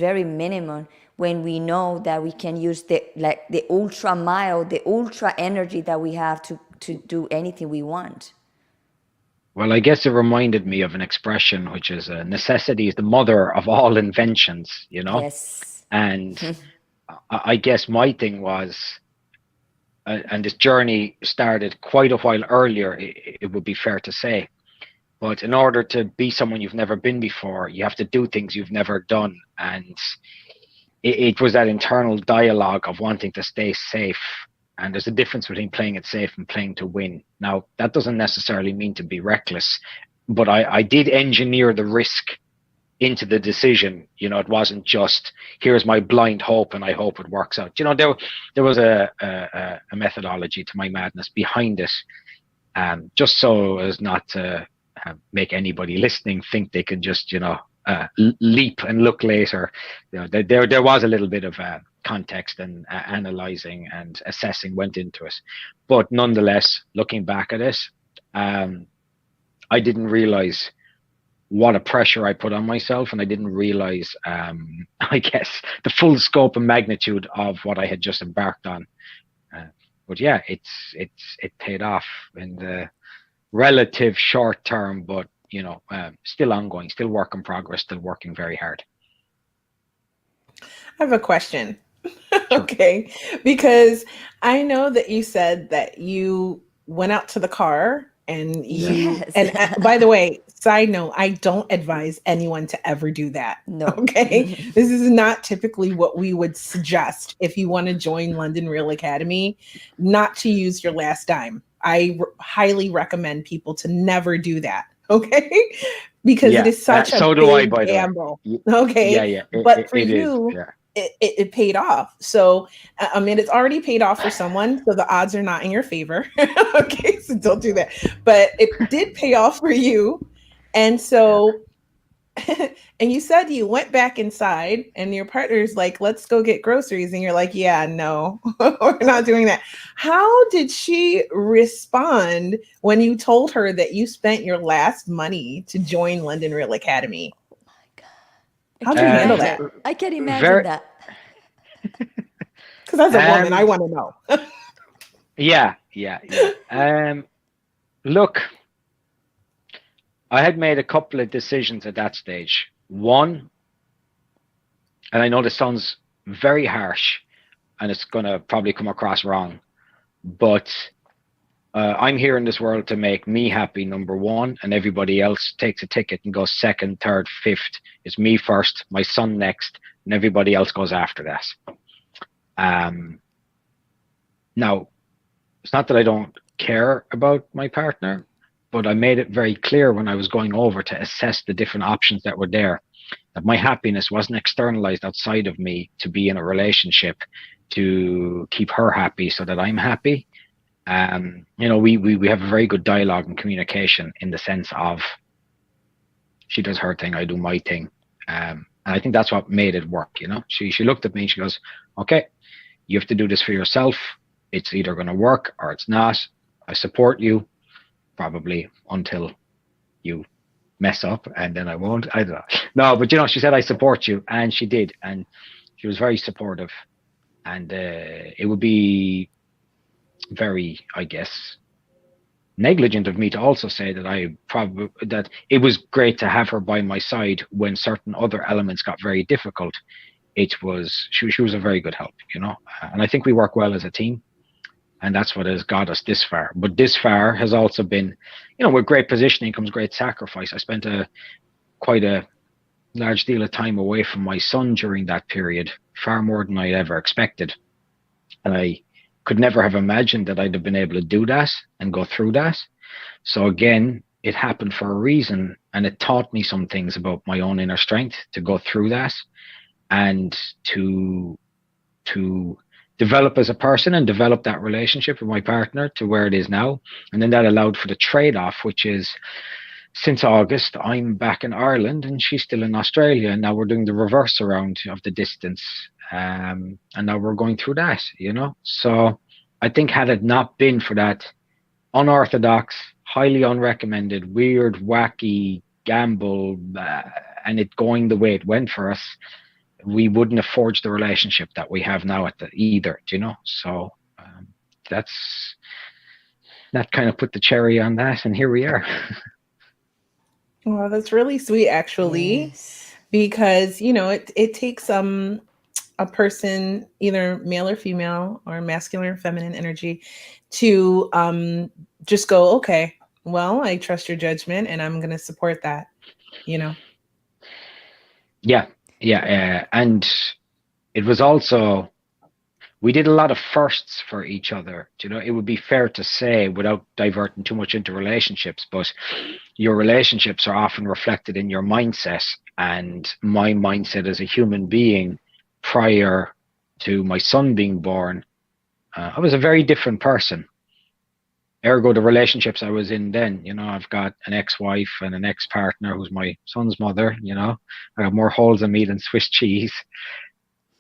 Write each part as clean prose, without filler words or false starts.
very minimum when we know that we can use the ultra mile, the ultra energy that we have to do anything we want. Well, I guess it reminded me of an expression, which is necessity is the mother of all inventions, you know? Yes. And I guess my thing was, and this journey started quite a while earlier, it would be fair to say. But in order to be someone you've never been before, you have to do things you've never done. And it was that internal dialogue of wanting to stay safe. And there's a difference between playing it safe and playing to win. Now, that doesn't necessarily mean to be reckless, but I did engineer the risk into the decision. You know, it wasn't just here's my blind hope and I hope it works out. You know, there was a methodology to my madness behind it, just so as not to make anybody listening think they can just, you know, leap and look later. You know, there was a little bit of context and analyzing and assessing went into it, but nonetheless, looking back at it, I didn't realize what a pressure I put on myself, and I didn't realize, I guess, the full scope and magnitude of what I had just embarked on. But yeah, it paid off in the relative short term, but you know, still ongoing, still work in progress, still working very hard. I have a question. Sure. Okay. Because I know that you said that you went out to the car and you, Yes. and by the way, side note, I don't advise anyone to ever do that. No. Okay. This is not typically what we would suggest if you want to join London Real Academy, not to use your last dime. I highly recommend people to never do that. Okay. Because it is such a so do I, big by the way. gamble. Okay. Yeah. But for it you, is. Yeah. it paid off. So, I mean, it's already paid off for someone. So the odds are not in your favor. Okay. So don't do that. But it did pay off for you. And so, and you said you went back inside and your partner's like, let's go get groceries. And you're like, yeah, no, we're not doing that. How did she respond when you told her that you spent your last money to join London Real Academy? How'd you handle that? I can imagine that. Because as a woman, I want to know. Yeah. Look, I had made a couple of decisions at that stage. One, and I know this sounds very harsh and it's going to probably come across wrong, but I'm here in this world to make me happy, number one, and everybody else takes a ticket and goes second, third, fifth. It's me first, my son next, and everybody else goes after that. Now, it's not that I don't care about my partner, but I made it very clear when I was going over to assess the different options that were there, that my happiness wasn't externalized outside of me to be in a relationship to keep her happy so that I'm happy. You know, we have a very good dialogue and communication in the sense of she does her thing, I do my thing. And I think that's what made it work, you know. She looked at me and she goes, okay, you have to do this for yourself. It's either going to work or it's not. I support you, probably until you mess up, and then I won't. I don't know. No, but you know, she said I support you, and she did, and she was very supportive. And it would be very, I guess, negligent of me to also say that that it was great to have her by my side when certain other elements got very difficult. It was she was a very good help, you know, and I think we work well as a team. And that's what has got us this far. But this far has also been, you know, with great positioning comes great sacrifice. I spent quite a large deal of time away from my son during that period, far more than I ever expected. And I could never have imagined that I'd have been able to do that and go through that. So again, it happened for a reason, and it taught me some things about my own inner strength to go through that and to develop as a person and develop that relationship with my partner to where it is now. And then that allowed for the trade-off, which is since August, I'm back in Ireland and she's still in Australia. And now we're doing the reverse around of the distance. And now we're going through that, you know. So I think had it not been for that unorthodox, highly unrecommended, weird, wacky gamble, and it going the way it went for us, we wouldn't have forged the relationship that we have now either, you know. So that's that kind of put the cherry on that, and here we are. Well, that's really sweet, actually, Yes. because it takes a person, either male or female, or masculine or feminine energy, to just go, okay, well, I trust your judgment, and I'm going to support that. You know. Yeah, yeah, and it was also, we did a lot of firsts for each other. You know, it would be fair to say, without diverting too much into relationships, but your relationships are often reflected in your mindset. And my mindset as a human being prior to my son being born, I was a very different person. Ergo, the relationships I was in then, you know, I've got an ex-wife and an ex-partner who's my son's mother, you know, I have more holes in me than Swiss cheese.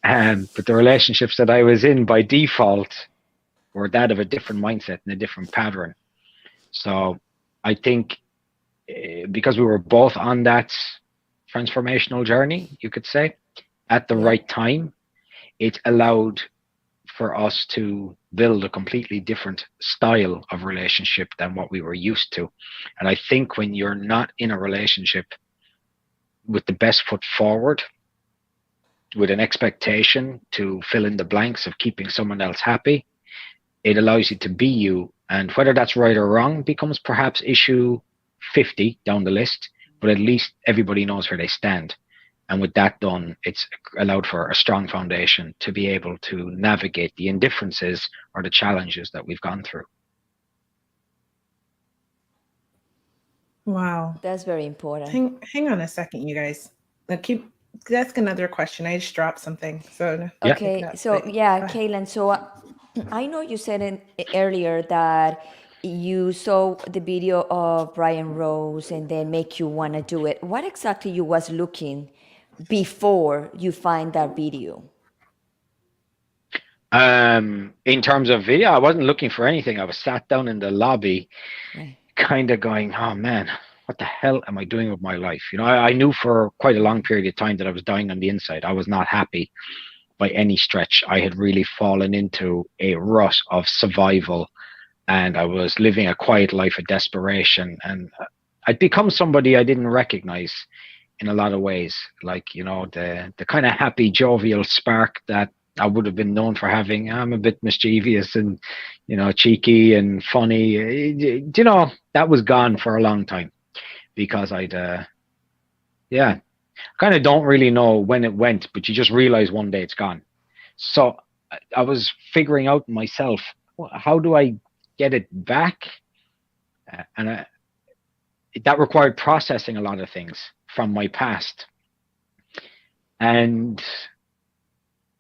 But the relationships that I was in by default were that of a different mindset and a different pattern. So I think because we were both on that transformational journey, you could say, at the Yeah. right time, it allowed for us to build a completely different style of relationship than what we were used to. And I think when you're not in a relationship with the best foot forward, with an expectation to fill in the blanks of keeping someone else happy, it allows you to be you. And whether that's right or wrong becomes perhaps issue 50 down the list, but at least everybody knows where they stand. And with that done, it's allowed for a strong foundation to be able to navigate the indifferences or the challenges that we've gone through. Wow. That's very important. Hang on a second, you guys. Keep That's another question. I just dropped something, so Yeah. pick it Okay, up. so But yeah, go ahead. Kaylin, so I know you said earlier that you saw the video of Brian Rose and then make you want to do it. What exactly you was looking before you find that video? In terms of video, I wasn't looking for anything. I was sat down in the lobby, Right. kind of going, oh man, what the hell am I doing with my life? You know, I knew for quite a long period of time that I was dying on the inside. I was not happy by any stretch. I had really fallen into a rut of survival, and I was living a quiet life of desperation. And I'd become somebody I didn't recognize in a lot of ways, like, you know, the kind of happy, jovial spark that I would have been known for having. I'm a bit mischievous and, you know, cheeky and funny. You know, that was gone for a long time because yeah, kind of don't really know when it went, but you just realize one day it's gone. So I was figuring out myself, how do I get it back? And that required processing a lot of things from my past. And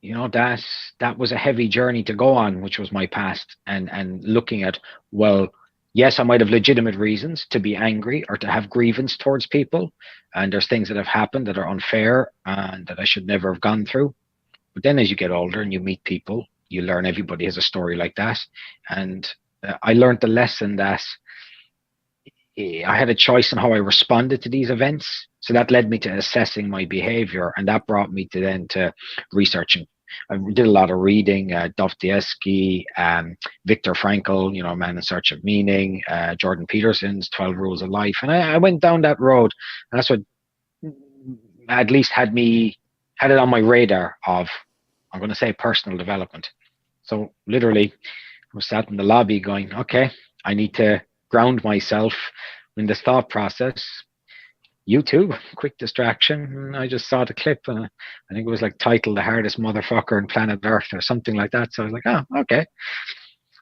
you know, that was a heavy journey to go on, which was my past, and looking at, well, yes, I might have legitimate reasons to be angry or to have grievance towards people, and there's things that have happened that are unfair and that I should never have gone through. But then as you get older and you meet people, you learn everybody has a story like that. And I learned the lesson that I had a choice in how I responded to these events. So that led me to assessing my behavior. And that brought me to then to researching. I did a lot of reading, Dostoevsky, Viktor Frankl, you know, Man in Search of Meaning, Jordan Peterson's 12 Rules of Life. And I went down that road. And that's what at least had it on my radar of, I'm going to say, personal development. So literally, I was sat in the lobby going, okay, I need to ground myself in this thought process. YouTube, quick distraction. And I just saw the clip, and I think it was like titled "The Hardest Motherfucker on Planet Earth" or something like that. So I was like, oh, okay,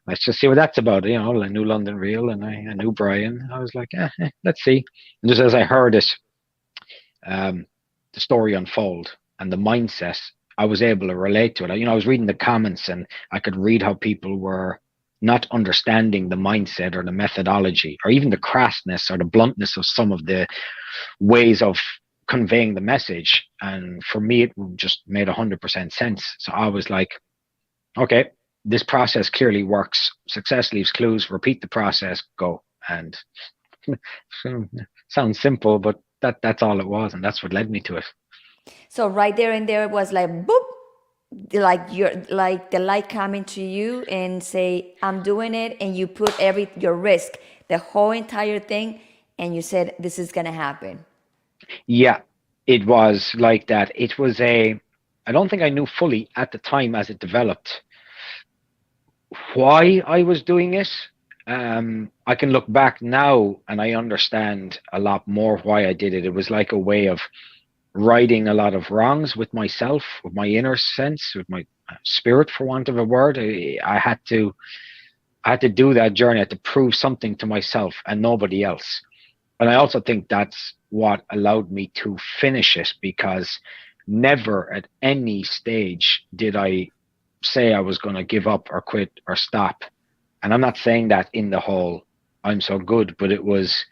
let's just see what that's about. You know, I knew London Real, and I knew Brian. I was like, let's see. And just as I heard it, the story unfold and the mindset, I was able to relate to it. You know, I was reading the comments, and I could read how people were not understanding the mindset or the methodology or even the crassness or the bluntness of some of the ways of conveying the message. And for me, it just made 100% sense. So I was like, okay, this process clearly works. Success leaves clues. Repeat the process. Go. And sounds simple, but that's all it was, and that's what led me to it. So right there and there was like boop, like your like the light coming to you and say, I'm doing it, and you put every your risk, the whole entire thing, and you said this is gonna happen. Yeah, it was like that. It was I don't think I knew fully at the time as it developed why I was doing it. I can look back now and I understand a lot more why I did it. It was like a way of righting a lot of wrongs with myself, with my inner sense, with my spirit, for want of a word. I had to do that journey. I had to prove something to myself and nobody else. And I also think that's what allowed me to finish it, because never at any stage did I say I was going to give up or quit or stop. And I'm not saying that in the whole I'm so good, but it was,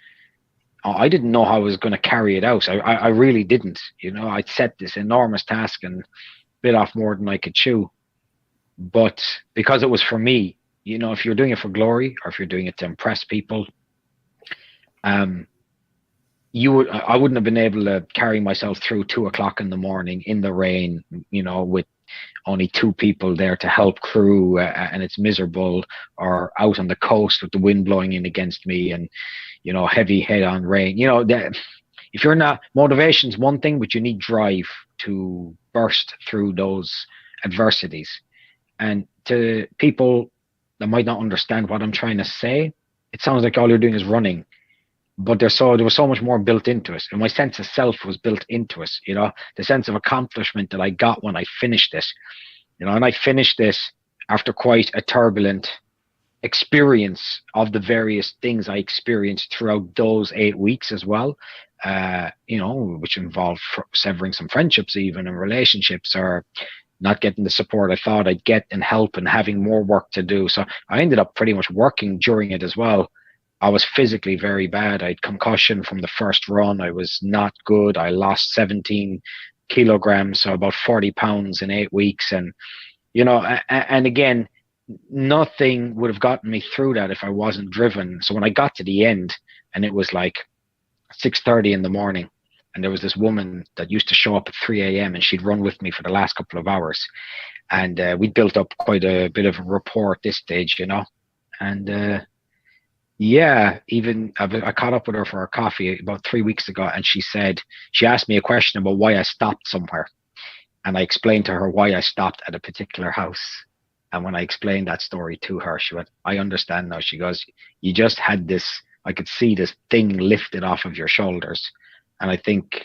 I didn't know how I was going to carry it out. I really didn't. You know, I'd set this enormous task and bit off more than I could chew. But because it was for me, you know, if you're doing it for glory or if you're doing it to impress people, um, I wouldn't have been able to carry myself through 2 o'clock in the morning in the rain, you know, with only two people there to help crew, and it's miserable, or out on the coast with the wind blowing in against me, and you know, heavy head on rain. You know, if you're not, motivation's one thing, but you need drive to burst through those adversities. And to people that might not understand what I'm trying to say, it sounds like all you're doing is running, but there was so much more built into it, and my sense of self was built into it. You know, the sense of accomplishment that I got when I finished it. You know, and I finished this after quite a turbulent experience of the various things I experienced throughout those 8 weeks as well. You know, which involved severing some friendships, even, and relationships, or not getting the support I thought I'd get and help, and having more work to do. So I ended up pretty much working during it as well. I was physically very bad. I had concussion from the first run. I was not good. I lost 17 kilograms, so about 40 pounds in 8 weeks. And, you know, and again, nothing would have gotten me through that if I wasn't driven. So when I got to the end and it was like 6:30 in the morning, and there was this woman that used to show up at 3 a.m. and she'd run with me for the last couple of hours. And we'd built up quite a bit of a rapport at this stage, you know. And yeah, even I caught up with her for a coffee about 3 weeks ago, and she asked me a question about why I stopped somewhere. And I explained to her why I stopped at a particular house. And when I explained that story to her, she went, I understand now. She goes, you just had this, I could see this thing lifted off of your shoulders. And I think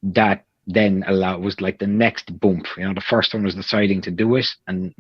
that then was like the next bump. You know, the first one was deciding to do it, and